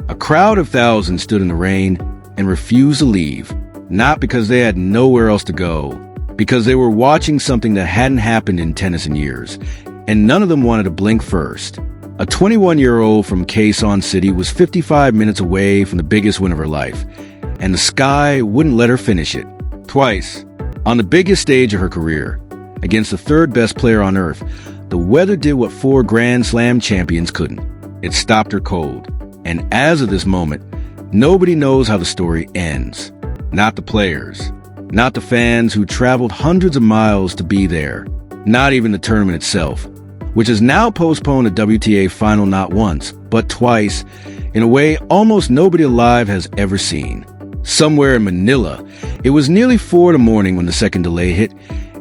A crowd of thousands stood in the rain and refused to leave, not because they had nowhere else to go, because they were watching something that hadn't happened in tennis in years, and none of them wanted to blink first. A 21-year-old from Quezon City was 55 minutes away from the biggest win of her life, and the sky wouldn't let her finish it. Twice, on the biggest stage of her career, against the third best player on earth, the weather did what 4 Grand Slam champions couldn't. It stopped her cold. And as of this moment, nobody knows how the story ends. Not the players, not the fans who traveled hundreds of miles to be there, not even the tournament itself, which has now postponed a WTA final not once, but twice, in a way almost nobody alive has ever seen. Somewhere in Manila, it was nearly 4 in the morning when the second delay hit,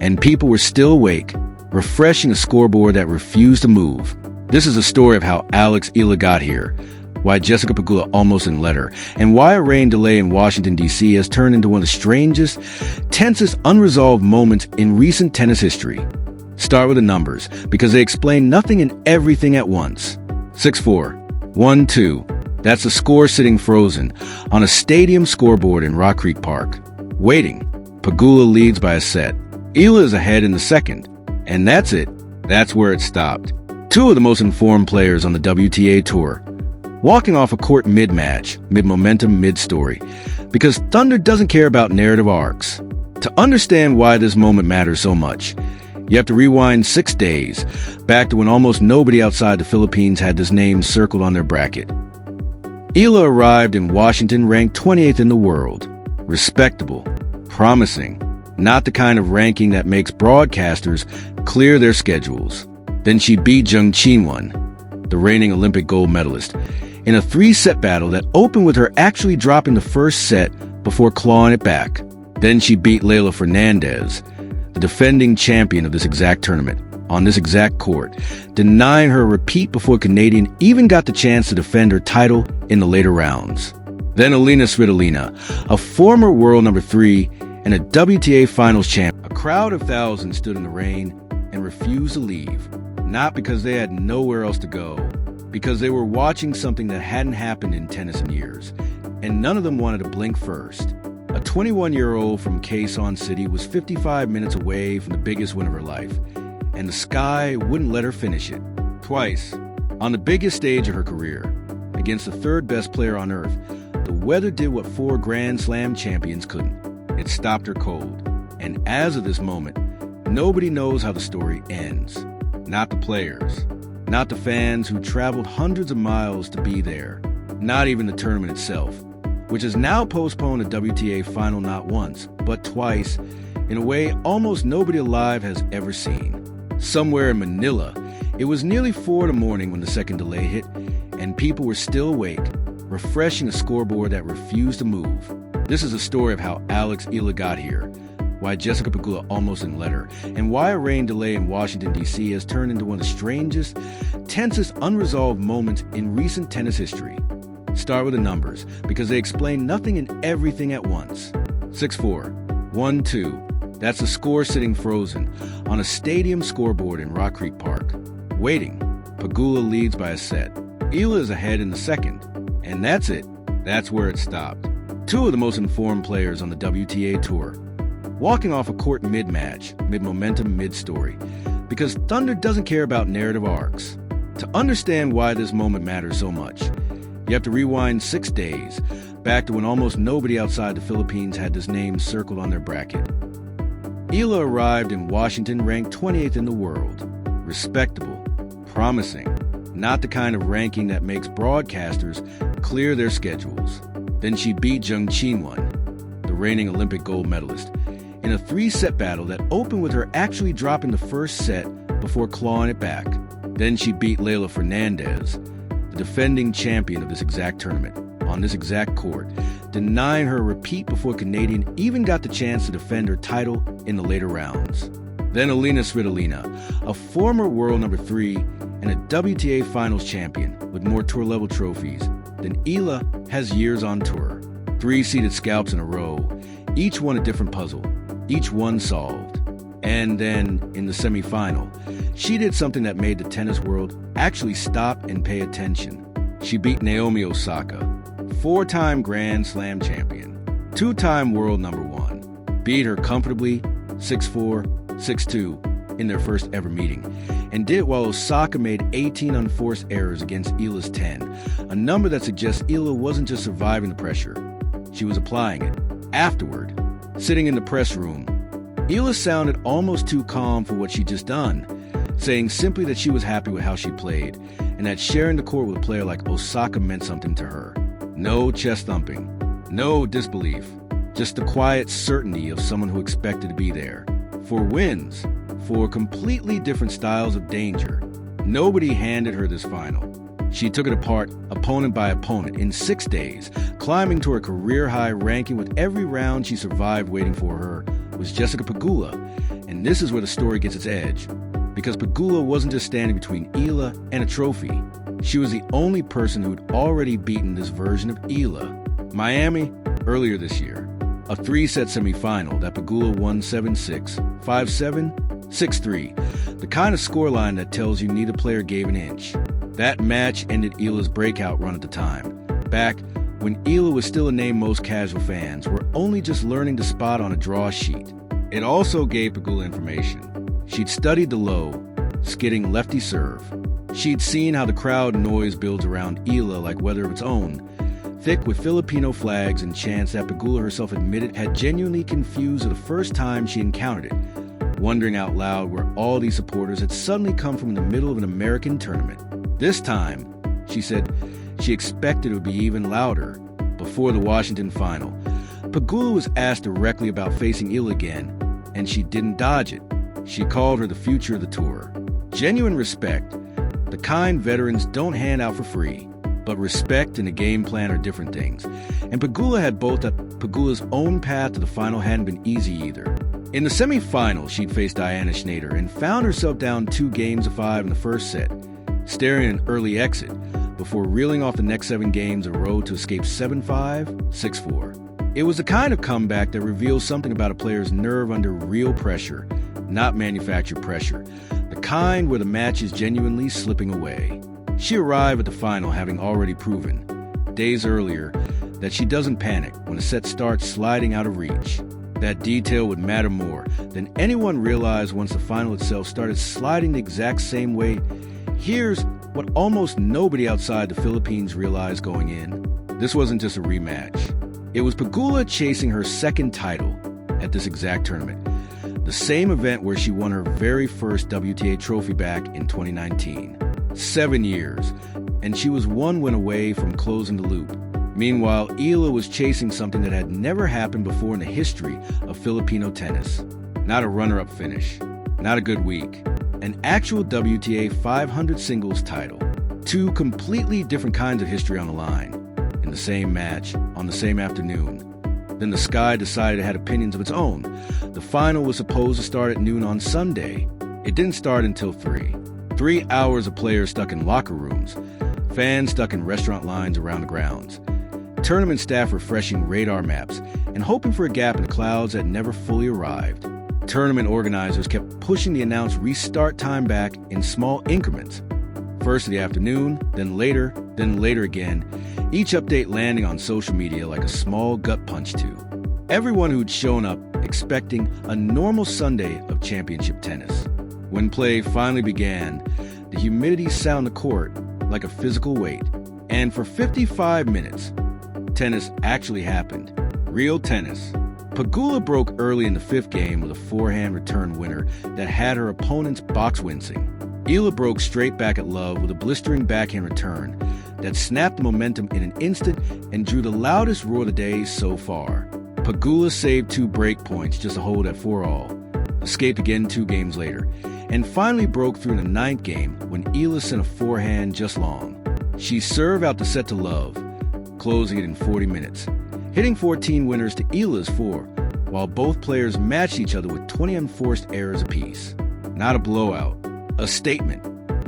and people were still awake, refreshing a scoreboard that refused to move. This is a story of how Alex Eala got here, why Jessica Pegula almost didn't let her, and why a rain delay in Washington, D.C. has turned into one of the strangest, tensest, unresolved moments in recent tennis history. Start with the numbers, because they explain nothing and everything at once. 6-4, 1-2. That's the score sitting frozen on a stadium scoreboard in Rock Creek Park. Waiting. Pegula leads by a set. Eala is ahead in the second. And that's it. That's where it stopped. 2 of the most informed players on the WTA Tour, walking off a court mid-match, mid-momentum, mid-story, because Thunder doesn't care about narrative arcs. To understand why this moment matters so much, you have to rewind 6 days, back to when almost nobody outside the Philippines had this name circled on their bracket. Eala arrived in Washington ranked 28th in the world. Respectable, promising, not the kind of ranking that makes broadcasters clear their schedules. Then she beat Jung Chin-won, the reigning Olympic gold medalist, in a 3-set battle that opened with her actually dropping the first set before clawing it back. Then she beat Leylah Fernandez, the defending champion of this exact tournament, on this exact court, denying her a repeat before Canadian even got the chance to defend her title in the later rounds. Then Alina Svitolina, a former world number 3 and a WTA finals champ. A crowd of thousands stood in the rain and refused to leave, not because they had nowhere else to go, because they were watching something that hadn't happened in tennis in years, and none of them wanted to blink first. A 21-year-old from Quezon City was 55 minutes away from the biggest win of her life, and the sky wouldn't let her finish it. Twice, on the biggest stage of her career, against the third best player on earth, the weather did what 4 Grand Slam champions couldn't. It stopped her cold. And as of this moment, nobody knows how the story ends. Not the players, not the fans who traveled hundreds of miles to be there, not even the tournament itself, which has now postponed a WTA final not once, but twice, in a way almost nobody alive has ever seen. Somewhere in Manila, it was nearly 4 in the morning when the second delay hit, and people were still awake, refreshing a scoreboard that refused to move. This is a story of how Alex Eala got here, why Jessica Pegula almost didn't let her, and why a rain delay in Washington, D.C. has turned into one of the strangest, tensest, unresolved moments in recent tennis history. Start with the numbers, because they explain nothing and everything at once. 6-4, 1-2. That's the score sitting frozen on a stadium scoreboard in Rock Creek Park. Waiting. Pegula leads by a set. Eala is ahead in the second. And that's it. That's where it stopped. 2 of the most informed players on the WTA Tour, walking off a court mid-match, mid-momentum, mid-story, because Thunder doesn't care about narrative arcs. To understand why this moment matters so much, you have to rewind 6 days, back to when almost nobody outside the Philippines had this name circled on their bracket. Eala arrived in Washington ranked 28th in the world. Respectable, promising, not the kind of ranking that makes broadcasters clear their schedules. Then she beat Jung Chin-won, the reigning Olympic gold medalist, in a 3-set battle that opened with her actually dropping the first set before clawing it back. Then she beat Leylah Fernandez, the defending champion of this exact tournament, on this exact court, denying her a repeat before Canadian even got the chance to defend her title in the later rounds. Then Alina Svitolina, a former world number 3 and a WTA finals champion with more tour-level trophies than Eala has years on tour. 3 seeded scalps in a row, each one a different puzzle, each one solved. And then, in the semifinal, she did something that made the tennis world actually stop and pay attention. she beat Naomi Osaka, 4-time Grand Slam champion, 2-time world number 1, beat her comfortably 6-4, 6-2 in their first ever meeting, and did it while Osaka made 18 unforced errors against Eala's 10, a number that suggests Eala wasn't just surviving the pressure, she was applying it. Afterward, sitting in the press room, Eala sounded almost too calm for what she'd just done, saying simply that she was happy with how she played, and that sharing the court with a player like Osaka meant something to her. No chest thumping, no disbelief, just the quiet certainty of someone who expected to be there. For wins, for completely different styles of danger, nobody handed her this final. She took it apart, opponent by opponent, in 6 days, climbing to her career-high ranking with every round she survived. Waiting for her was Jessica Pegula, and this is where the story gets its edge. Because Pegula wasn't just standing between Eala and a trophy. She was the only person who'd already beaten this version of Eala. Miami, earlier this year, a 3-set semifinal that Pegula won 7-6, 5-7, 6-3, the kind of scoreline that tells you neither player gave an inch. That match ended Eala's breakout run at the time, back when Eala was still a name most casual fans were only just learning to spot on a draw sheet. It also gave Pegula information. She'd studied the low, skidding lefty serve. She'd seen how the crowd noise builds around Eala like weather of its own, thick with Filipino flags and chants that Pegula herself admitted had genuinely confused her the first time she encountered it, wondering out loud where all these supporters had suddenly come from in the middle of an American tournament. This time, she said, she expected it would be even louder. Before the Washington final, Pegula was asked directly about facing Eala again, and she didn't dodge it. She called her the future of the tour. Genuine respect, the kind veterans don't hand out for free, but respect and a game plan are different things. And Pegula had both. That Pegula's own path to the final hadn't been easy either. In the semifinal, she'd faced Diana Schneider and found herself down 2 games to 5 in the first set, staring at an early exit before reeling off the next 7 games in a row to escape 7-5, 6-4. It was the kind of comeback that reveals something about a player's nerve under real pressure, not manufactured pressure, the kind where the match is genuinely slipping away. She arrived at the final having already proven, days earlier, that she doesn't panic when a set starts sliding out of reach. That detail would matter more than anyone realized once the final itself started sliding the exact same way. Here's what almost nobody outside the Philippines realized going in. This wasn't just a rematch. It was Pegula chasing her second title at this exact tournament. The same event where she won her very first WTA trophy back in 2019. 7 years, and she was 1 win away from closing the loop. Meanwhile, Eala was chasing something that had never happened before in the history of Filipino tennis. Not a runner-up finish, not a good week, an actual WTA 500 singles title. 2 completely different kinds of history on the line, in the same match, on the same afternoon. Then the sky decided it had opinions of its own. The final was supposed to start at noon on Sunday. It didn't start until 3. 3 hours of players stuck in locker rooms, fans stuck in restaurant lines around the grounds, tournament staff refreshing radar maps and hoping for a gap in the clouds that never fully arrived. Tournament organizers kept pushing the announced restart time back in small increments. First in the afternoon, then later again, each update landing on social media like a small gut punch to everyone who'd shown up expecting a normal Sunday of championship tennis. When play finally began, the humidity sat on the court like a physical weight. And for 55 minutes, tennis actually happened. Real tennis. Pegula broke early in the 5th game with a forehand return winner that had her opponent's box wincing. Eala broke straight back at love with a blistering backhand return that snapped the momentum in an instant and drew the loudest roar of the day so far. Pegula saved 2 break points just to hold at 4-all, escaped again 2 games later, and finally broke through in the 9th game when Eala sent a forehand just long. She served out the set to love, closing it in 40 minutes, hitting 14 winners to Eala's 4, while both players matched each other with 20 unforced errors apiece. Not a blowout, a statement,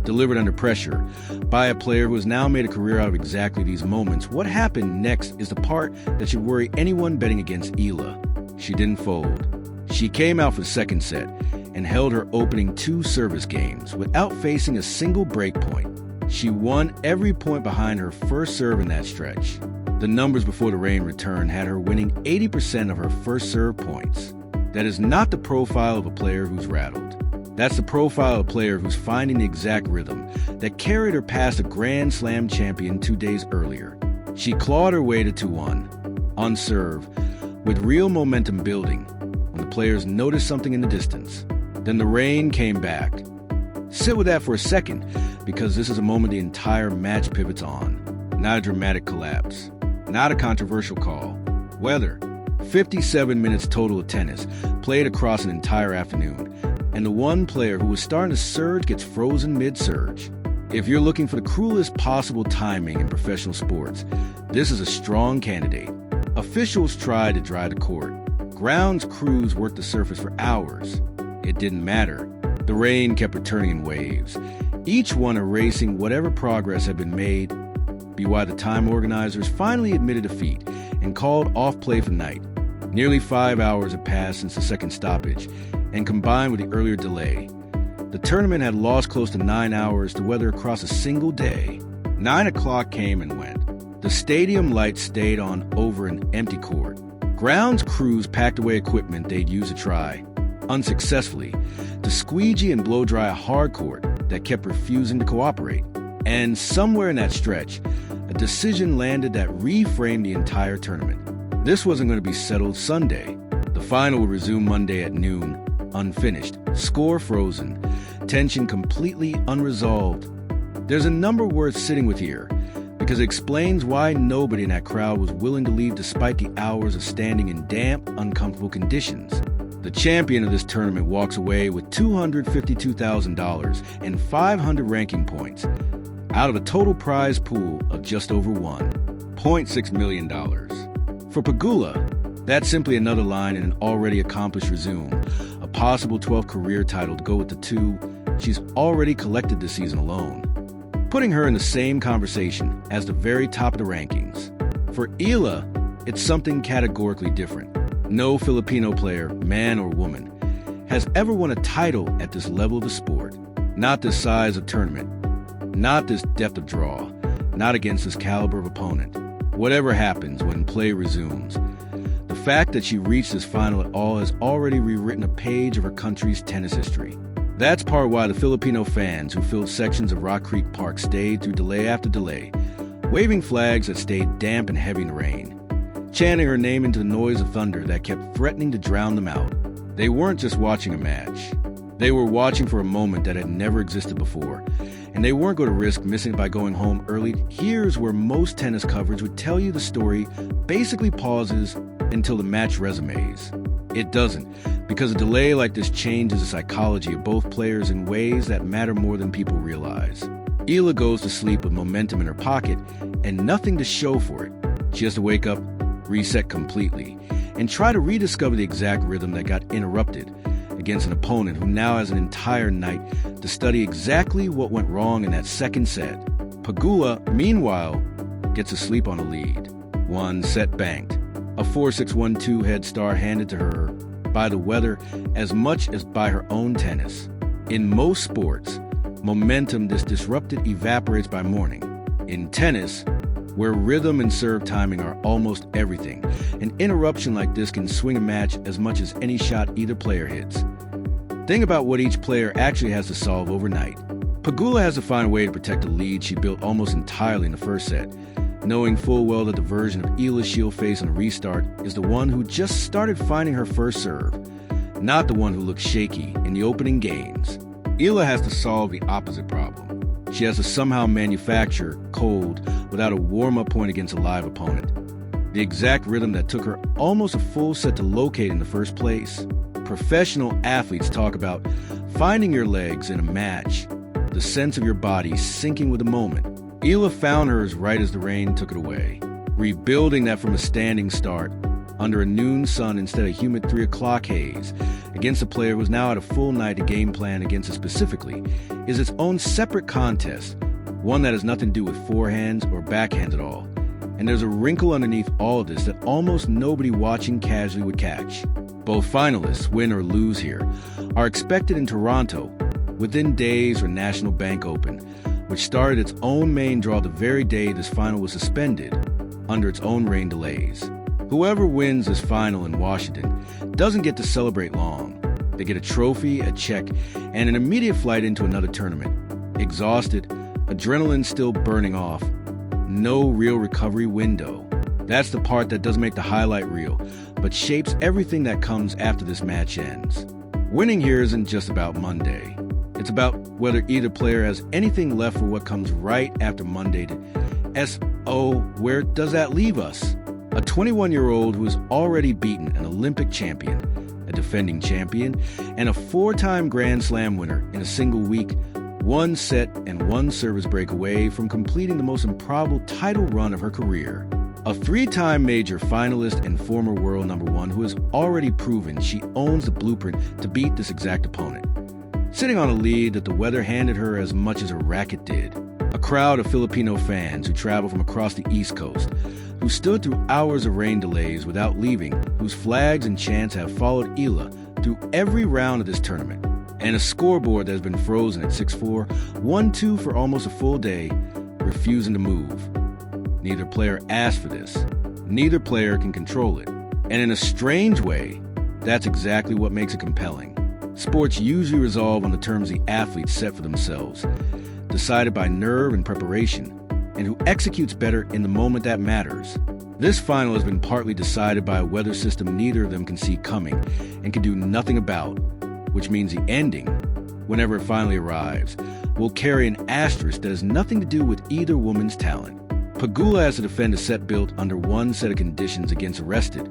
delivered under pressure by a player who has now made a career out of exactly these moments. What happened next is the part that should worry anyone betting against Eala. She didn't fold. She came out for the 2nd set and held her opening 2 service games without facing a single break point. She won every point behind her first serve in that stretch. The numbers before the rain returned had her winning 80% of her first serve points. That is not the profile of a player who's rattled. That's the profile of a player who's finding the exact rhythm that carried her past a Grand Slam champion 2 days earlier. She clawed her way to 2-1 on serve, with real momentum building when the players noticed something in the distance. Then the rain came back. Sit with that for a second, because this is a moment the entire match pivots on. Not a dramatic collapse. Not a controversial call. Weather. 57 minutes total of tennis, played across an entire afternoon. And the one player who was starting to surge gets frozen mid-surge. If you're looking for the cruelest possible timing in professional sports, this is a strong candidate. Officials tried to dry the court. Grounds crews worked the surface for hours. It didn't matter. The rain kept returning in waves, each one erasing whatever progress had been made. Be why the time organizers finally admitted defeat and called off play for the night. Nearly 5 hours had passed since the second stoppage, and combined with the earlier delay, the tournament had lost close to 9 hours to weather across a single day. 9 o'clock came and went. The stadium lights stayed on over an empty court. Grounds crews packed away equipment they'd use to try, unsuccessfully, to squeegee and blow dry a hard court that kept refusing to cooperate. And somewhere in that stretch, a decision landed that reframed the entire tournament. This wasn't going to be settled Sunday. The final would resume Monday at noon, unfinished, score frozen, tension completely unresolved. There's a number worth sitting with here, because it explains why nobody in that crowd was willing to leave despite the hours of standing in damp, uncomfortable conditions. The champion of this tournament walks away with $252,000 and 500 ranking points, out of a total prize pool of just over $1.6 million. For Pegula, that's simply another line in an already accomplished resume, a possible 12th career title to go with the 2 she's already collected this season alone, putting her in the same conversation as the very top of the rankings. For Eala, it's something categorically different. No Filipino player, man or woman, has ever won a title at this level of the sport. Not this size of tournament, not this depth of draw, not against this caliber of opponent. Whatever happens when play resumes, the fact that she reached this final at all has already rewritten a page of her country's tennis history. That's part why the Filipino fans who filled sections of Rock Creek Park stayed through delay after delay, waving flags that stayed damp and heavy in the rain, chanting her name into the noise of thunder that kept threatening to drown them out. They weren't just watching a match. They were watching for a moment that had never existed before, and they weren't going to risk missing it by going home early. Here's where most tennis coverage would tell you the story basically pauses until the match resumes. It doesn't, because a delay like this changes the psychology of both players in ways that matter more than people realize. Eala goes to sleep with momentum in her pocket and nothing to show for it. She has to wake up, reset completely, and try to rediscover the exact rhythm that got interrupted against an opponent who now has an entire night to study exactly what went wrong in that second set. Pegula, meanwhile, gets asleep on a lead. 1 set banked. A 4-6-1-2 head start handed to her by the weather as much as by her own tennis. In most sports, momentum this disrupted evaporates by morning. In tennis, where rhythm and serve timing are almost everything, an interruption like this can swing a match as much as any shot either player hits. Think about what each player actually has to solve overnight. Pegula has to find a way to protect a lead she built almost entirely in the first set, knowing full well that the version of Eala she'll face on a restart is the one who just started finding her first serve, not the one who looked shaky in the opening games. Eala has to solve the opposite problem. She has to somehow manufacture cold without a warm-up point against a live opponent. The exact rhythm that took her almost a full set to locate in the first place. Professional athletes talk about finding your legs in a match, the sense of your body syncing with the moment. Eala found hers right as the rain took it away, rebuilding that from a standing start under a noon sun instead of humid 3 o'clock haze against a player who's now had a full night to game plan against it specifically is its own separate contest, one that has nothing to do with forehands or backhand at all. And there's a wrinkle underneath all of this that almost nobody watching casually would catch. Both finalists, win or lose here, are expected in Toronto within days for National Bank Open, which started its own main draw the very day this final was suspended under its own rain delays. Whoever wins this final in Washington doesn't get to celebrate long. They get a trophy, a check, and an immediate flight into another tournament. Exhausted, adrenaline still burning off. No real recovery window. That's the part that doesn't make the highlight reel, but shapes everything that comes after this match ends. Winning here isn't just about Monday. It's about whether either player has anything left for what comes right after Monday. Where does that leave us? A 21-year-old who has already beaten an Olympic champion, a defending champion, and a 4-time Grand Slam winner in a single week, one set and one service break away from completing the most improbable title run of her career. A 3-time major finalist and former world number 1 who has already proven she owns the blueprint to beat this exact opponent. Sitting on a lead that the weather handed her as much as her racket did. A crowd of Filipino fans who traveled from across the East Coast, who stood through hours of rain delays without leaving, whose flags and chants have followed Eala through every round of this tournament. And a scoreboard that has been frozen at 6-4, 1-2 for almost a full day, refusing to move. Neither player asked for this. Neither player can control it. And in a strange way, that's exactly what makes it compelling. Sports usually resolve on the terms the athletes set for themselves, decided by nerve and preparation, and who executes better in the moment that matters. This final has been partly decided by a weather system neither of them can see coming and can do nothing about, which means the ending, whenever it finally arrives, will carry an asterisk that has nothing to do with either woman's talent. Pegula has to defend a set built under one set of conditions against Erupted,